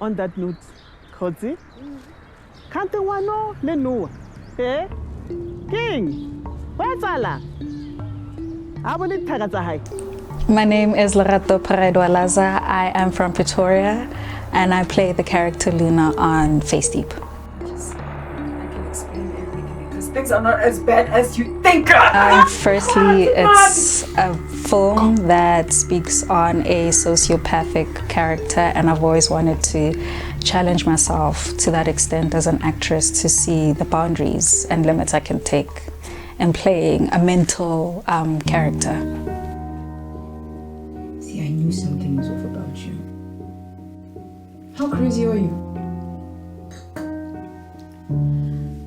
On that note, Kotsi, can't the one know le no? Eh? King, where's Allah? I will it high. My name is Lerato Paredwalaza. I am from Pretoria and I play the character Luna on Face Deep. Things are not as bad as you think. Firstly, it's a film that speaks on a sociopathic character, and I've always wanted to challenge myself to that extent as an actress to see the boundaries and limits I can take in playing a mental character. See, I knew something was off about you. How crazy are you?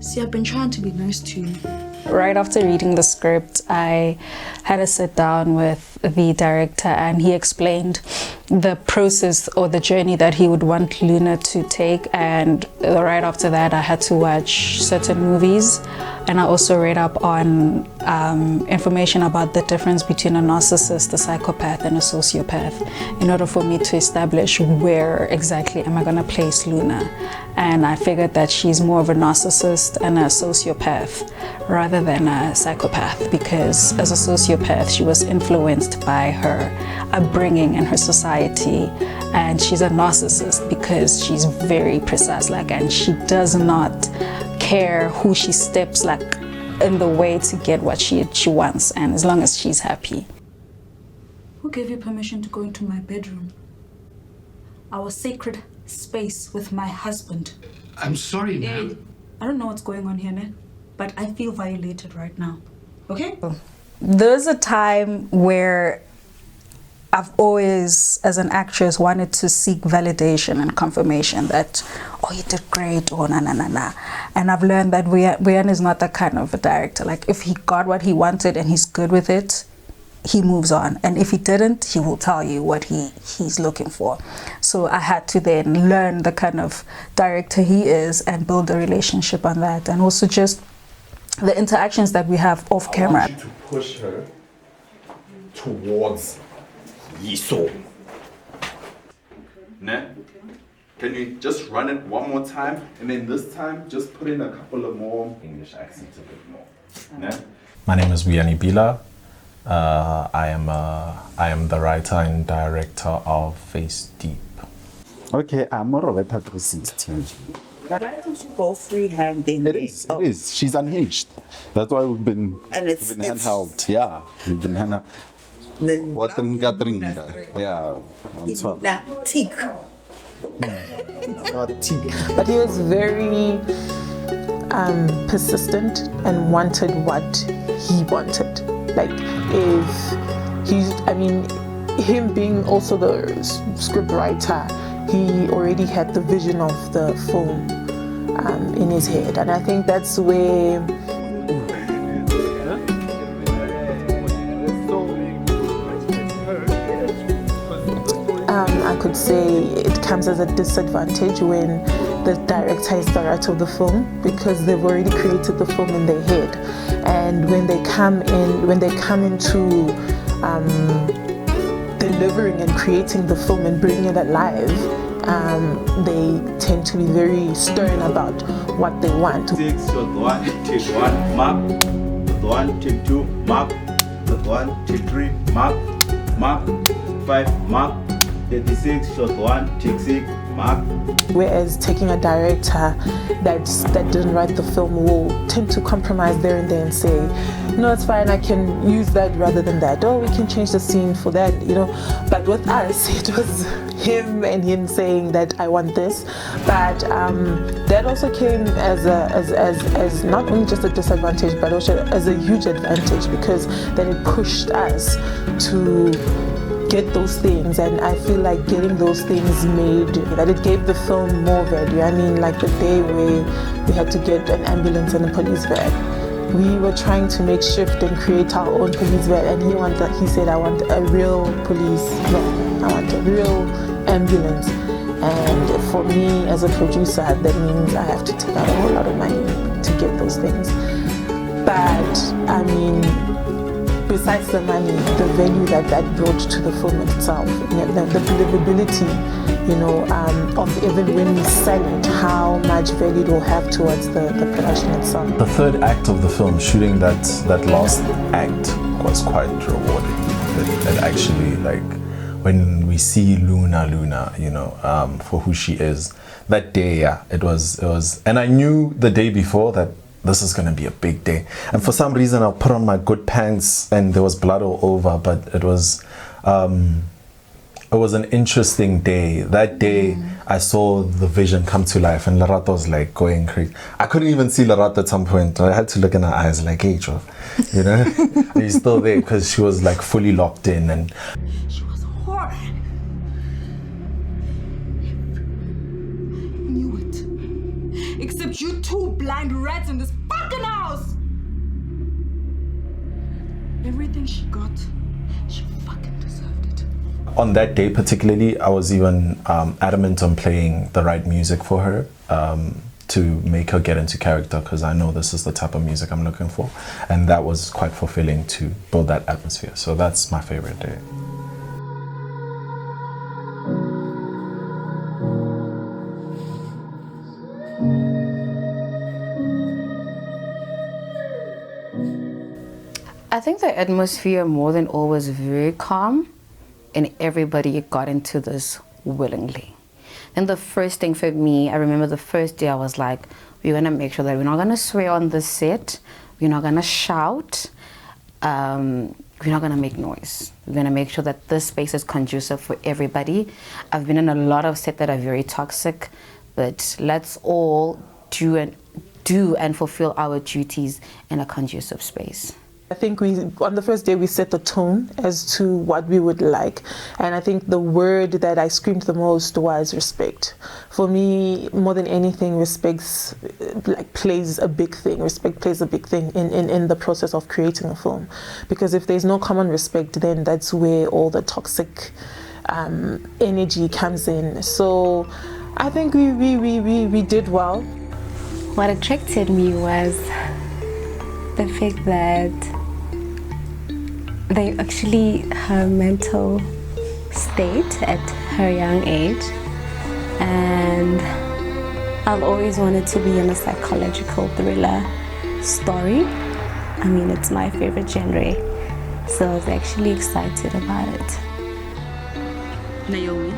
See, I've been trying to be nice to you. Right after reading the script, I had a sit down with the director and he explained the process or the journey that he would want Luna to take, and right after that I had to watch certain movies, and I also read up on information about the difference between a narcissist, a psychopath and a sociopath in order for me to establish where exactly am I going to place Luna. And I figured that she's more of a narcissist and a sociopath rather than a psychopath, because as a sociopath she was influenced by her upbringing and her society, and she's a narcissist because she's very precise, and she does not care who she steps in the way to get what she wants, and as long as she's happy. Who gave you permission to go into my bedroom? Our sacred space with my husband. I'm sorry, ma'am. I don't know what's going on here, man, but I feel violated right now. Okay? There's a time where I've always, as an actress, wanted to seek validation and confirmation that, oh, you did great, or na. And I've learned that Rian is not that kind of a director. If he got what he wanted and he's good with it, he moves on. And if he didn't, he will tell you what he's looking for. So I had to then learn the kind of director he is and build a relationship on that. And also just the interactions that we have off camera. I want you to push her towards Yiso. Ne? Can you just run it one more time? And then this time, just put in a couple of more English accents a bit more. Ne? My name is Vianney Bila. I am the writer and director of Face Deep. Okay, I'm Roberta 16. Why don't you go freehand then? It is. She's unhinged. That's why we've been handheld. Yeah, we've been handheld. What the gathering? Yeah, tick. But he was very persistent and wanted what he wanted. Him being also the script writer, he already had the vision of the film in his head, and I think that's where I could say it comes as a disadvantage when the director is the writer of the film, because they've already created the film in their head, and when they come into delivering and creating the film and bringing it alive, they tend to be very stern about what they want. 6, shot 1, take 1, mark, shot 1, take 2, mark, shot 1, take 3, mark, 5, mark, 36, shot 1, take 6, mark. Whereas taking a director that didn't write the film will tend to compromise there and then and say, no, it's fine, I can use that rather than that. Oh, we can change the scene for that, But with us, it was him saying that I want this. But that also came as not only just a disadvantage, but also as a huge advantage, because then it pushed us to get those things, and I feel like getting those things made, that it gave the film more value. The day where we had to get an ambulance and a police van. We were trying to make shift and create our own police van, and he said, I want a real I want a real ambulance. And for me as a producer, that means I have to take out a whole lot of money to get those things. But besides the money, the value that brought to the film itself, the believability of even when we sell it, how much value it will have towards the production itself. The third act of the film, shooting that last act, was quite rewarding. It actually, like, when we see Luna, for who she is, that day, yeah, it was, and I knew the day before that this is gonna be a big day. And for some reason, I put on my good pants, and there was blood all over, but it was an interesting day. That day, I saw the vision come to life, and Lerato was like going crazy. I couldn't even see Lerato at some point. I had to look in her eyes like, hey, Joe, are you still there? Because she was like fully locked in. And She was horrid. Knew it. Except you two blind rats in this fucking house. Everything she got, she fucking deserved it. on that day particularly, I was even adamant on playing the right music for her to make her get into character, because I know this is the type of music I'm looking for, and that was quite fulfilling to build that atmosphere. So that's my favorite day. I think the atmosphere more than all was very calm, and everybody got into this willingly. And the first thing for me, I remember the first day I was like, we're gonna make sure that we're not gonna swear on the set, we're not gonna shout, we're not gonna make noise. We're gonna make sure that this space is conducive for everybody. I've been in a lot of sets that are very toxic, but let's all do and fulfill our duties in a conducive space. I think on the first day we set the tone as to what we would like, and I think the word that I screamed the most was respect. For me, more than anything, respect plays a big thing. Respect plays a big thing in the process of creating a film, because if there's no common respect, then that's where all the toxic energy comes in. So I think we did well. What attracted me was the fact that they actually her mental state at her young age, and I've always wanted to be in a psychological thriller story. I mean, it's my favorite genre, so I was actually excited about it. Naomi,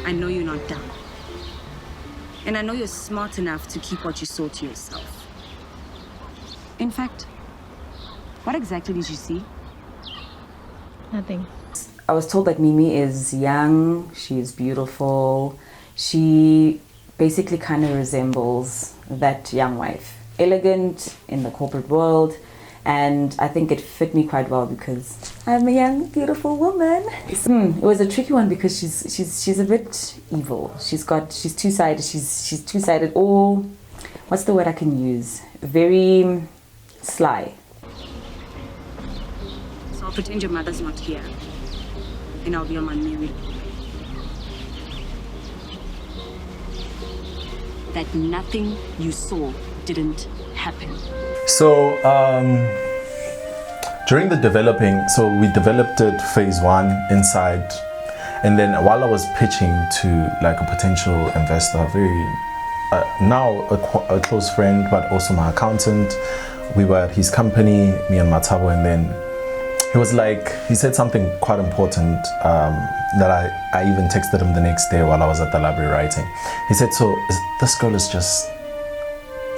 I know you're not dumb, and I know you're smart enough to keep what you saw to yourself. In fact, what exactly did you see? Nothing. I was told that Mimi is young, she is beautiful, she basically kind of resembles that young wife. Elegant in the corporate world, and I think it fit me quite well because I'm a young, beautiful woman. It was a tricky one because she's a bit evil. She's two-sided, she's two-sided, or what's the word I can use? Very sly. So I'll pretend your mother's not here, and I'll be on my merry. That nothing you saw didn't happen. So during the developing, so we developed it phase 1 inside, and then while I was pitching to like a potential investor, very now a close friend, but also my accountant, we were at his company, me and Matabo, and then he said something quite important that I even texted him the next day while I was at the library writing. He said, so this girl is just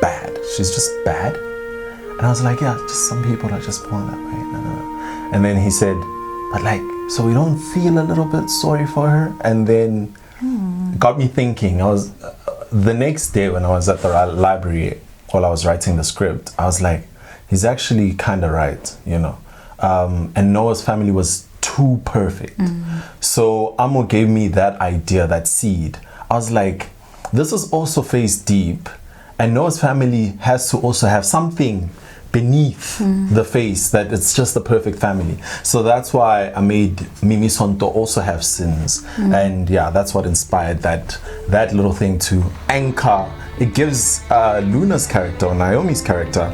bad. She's just bad. And I was like, yeah, just some people are just born that way. No. And then he said, but like, so we don't feel a little bit sorry for her? And then got me thinking. The next day when I was at the library while I was writing the script, I was like, he's actually kind of right, you know. And Noah's family was too perfect. So Amo gave me that idea, that seed. I was like, this is also face deep, and Noah's family has to also have something beneath the face, that it's just the perfect family. So that's why I made Mimi Sonto also have sins. And yeah, that's what inspired that little thing to anchor. It gives Luna's character, or Naomi's character,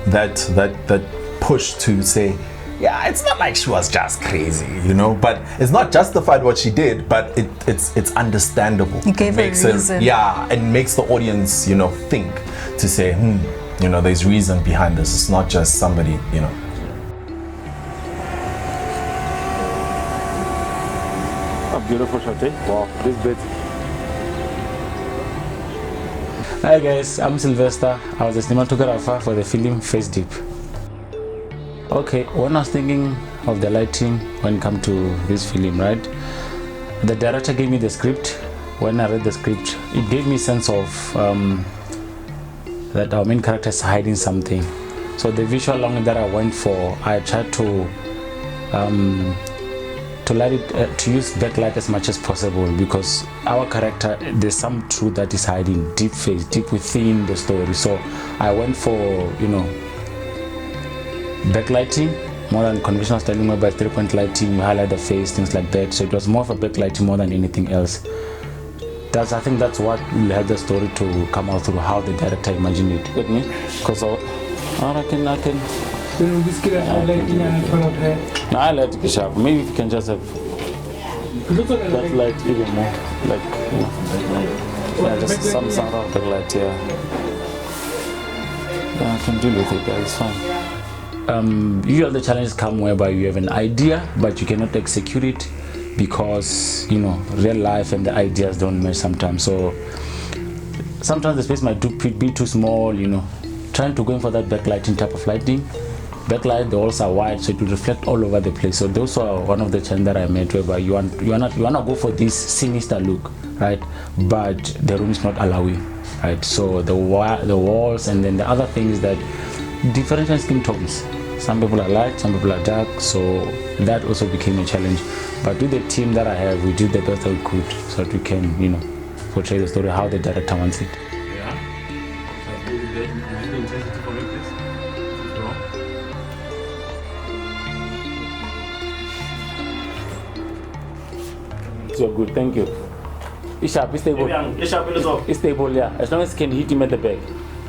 that push to say, yeah, it's not like she was just crazy, you know, but it's not justified what she did, but it's understandable. It gave makes a reason. Yeah, it makes the audience, you know, think to say, you know, there's reason behind this. It's not just somebody, you know. A beautiful shot, eh? Wow, this bit. Hi guys, I'm Sylvester. I was a cinematographer for the film Face Deep. Okay, when I was thinking of the lighting when it comes to this film, right? The director gave me the script. When I read the script, it gave me a sense of that our main character is hiding something. So the visual language that I went for, I tried to light it, to use backlight as much as possible, because our character, there's some truth that is hiding deep within the story. So I went for, you know, backlighting more than conventional styling, whereby 3-point lighting, you highlight the face, things like that. So it was more of a backlighting more than anything else. I think that's what will help the story to come out through how the director imagined it. With me, because I can. No, I like to be sharp. Maybe if you can just have that light even more, like, you know, yeah, just some sound of the light. Yeah, I can deal with it. Yeah, it's fine. Usually the challenges come whereby you have an idea but you cannot execute it because, you know, real life and the ideas don't match sometimes. So sometimes the space might be too small, you know. Trying to go in for that backlighting type of lighting. Backlight, the walls are wide, so it will reflect all over the place. So those are one of the challenges that I made, whereby you want to go for this sinister look, right? But the room is not allowing, right? So the walls, and then the other thing is that different skin tones. Some people are light, some people are dark, so that also became a challenge. But with the team that I have, we did the best that we could, so that we can, you know, portray the story how the director wants it. So good, thank you. It's sharp, it's stable. It's stable, yeah. As long as you can hit him at the back.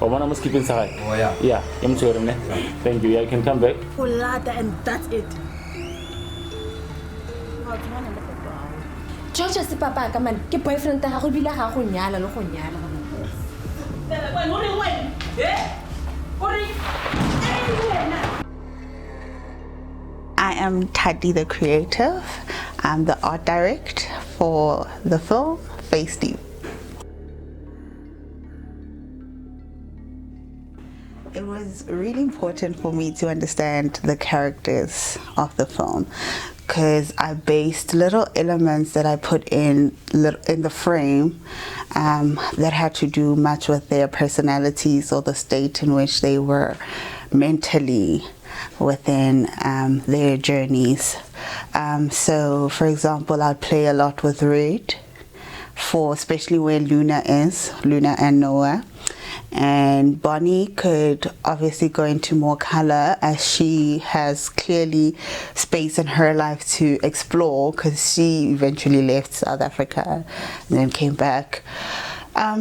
Or one must keep inside. Oh yeah. Yeah, I'm sure. Thank you. Yeah, you can come back. And that's it. George se papa ka man ke boyfriend ta go bila ga go nyala le go nyala. I am Tadi the creative. I'm the art director for the film Face Deep. It was really important for me to understand the characters of the film, because I based little elements that I put in the frame that had to do much with their personalities or the state in which they were mentally within their journeys. So, for example, I'd play a lot with red, especially where Luna and Noah. And Bonnie could obviously go into more color, as she has clearly space in her life to explore, because she eventually left South Africa and then came back.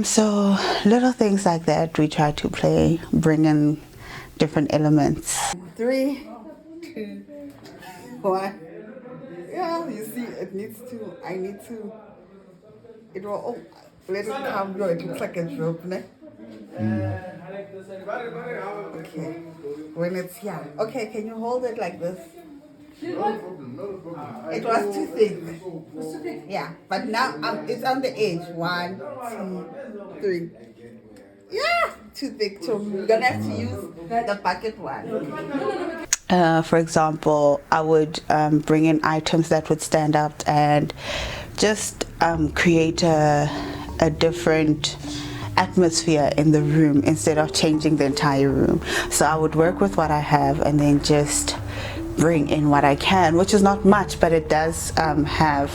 So little things like that we try to play, bring in different elements. 3, 2, 1. Yeah, you see, I need to. It will, let it come, it looks like a drop, ne? Okay, when it's here. Okay, can you hold it like this? It was too thick. Yeah, but now it's on the edge. 1, 2, 3. Yeah, too thick. So we're gonna have to use the bucket one. For example, I would bring in items that would stand out and just create a different atmosphere in the room instead of changing the entire room. So I would work with what I have and then just bring in what I can, which is not much, but it does have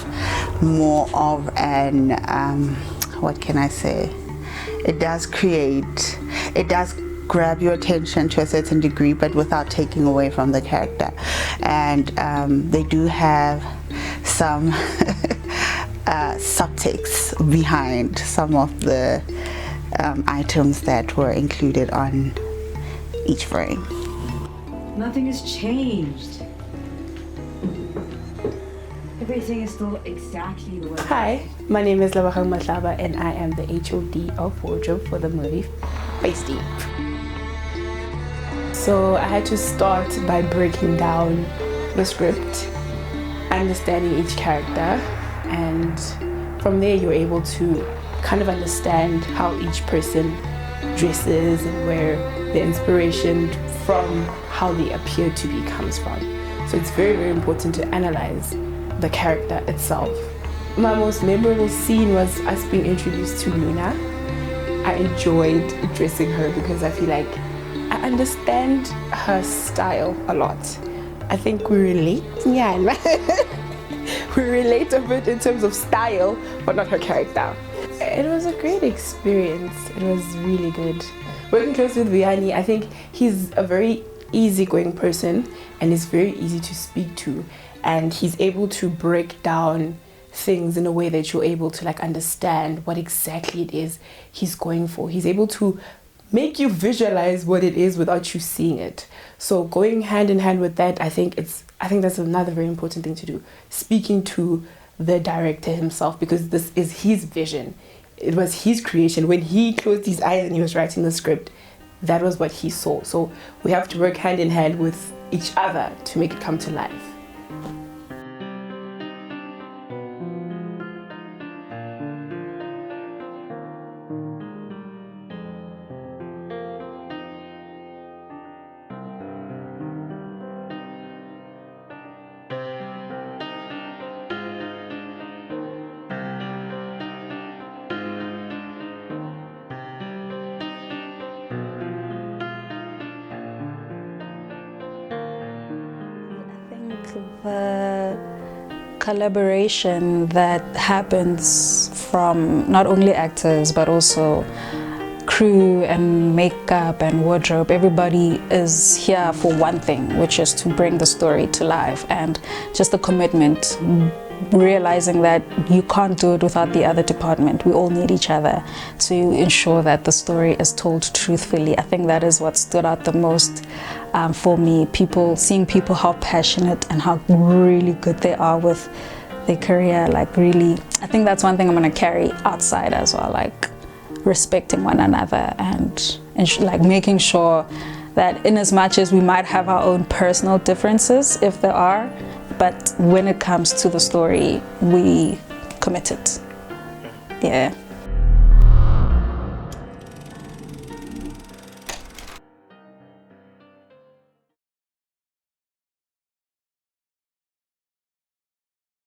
more of an what can I say, it does grab your attention to a certain degree, but without taking away from the character. And they do have some subtext behind some of the items that were included on each frame. Nothing has changed. Everything is still exactly the way. Hi, my name is Labahang Matlaba and I am the HOD of wardrobe for the movie Face Deep. So I had to start by breaking down the script, understanding each character, and from there you're able to kind of understand how each person dresses and where the inspiration from how they appear to be comes from. So it's very, very important to analyze the character itself. My most memorable scene was us being introduced to Luna. I enjoyed dressing her because I feel like I understand her style a lot. I think we relate, yeah, we relate a bit in terms of style, but not her character. It was a great experience. It was really good. Working close with Vianney, I think he's a very easygoing person and is very easy to speak to. And he's able to break down things in a way that you're able to like understand what exactly it is he's going for. He's able to make you visualize what it is without you seeing it. So going hand in hand with that, I think that's another very important thing to do. Speaking to the director himself, because this is his vision. It was his creation. When he closed his eyes and he was writing the script, that was what he saw. So we have to work hand in hand with each other to make it come to life. The collaboration that happens from not only actors but also crew and makeup and wardrobe, everybody is here for one thing, which is to bring the story to life, and just the commitment, realizing that you can't do it without the other department. We all need each other to ensure that the story is told truthfully. I think that is what stood out the most for me. Seeing people how passionate and how really good they are with their career, like really, I think that's one thing I'm gonna carry outside as well, like respecting one another and like making sure that in as much as we might have our own personal differences, if there are, but when it comes to the story, we commit it. Yeah.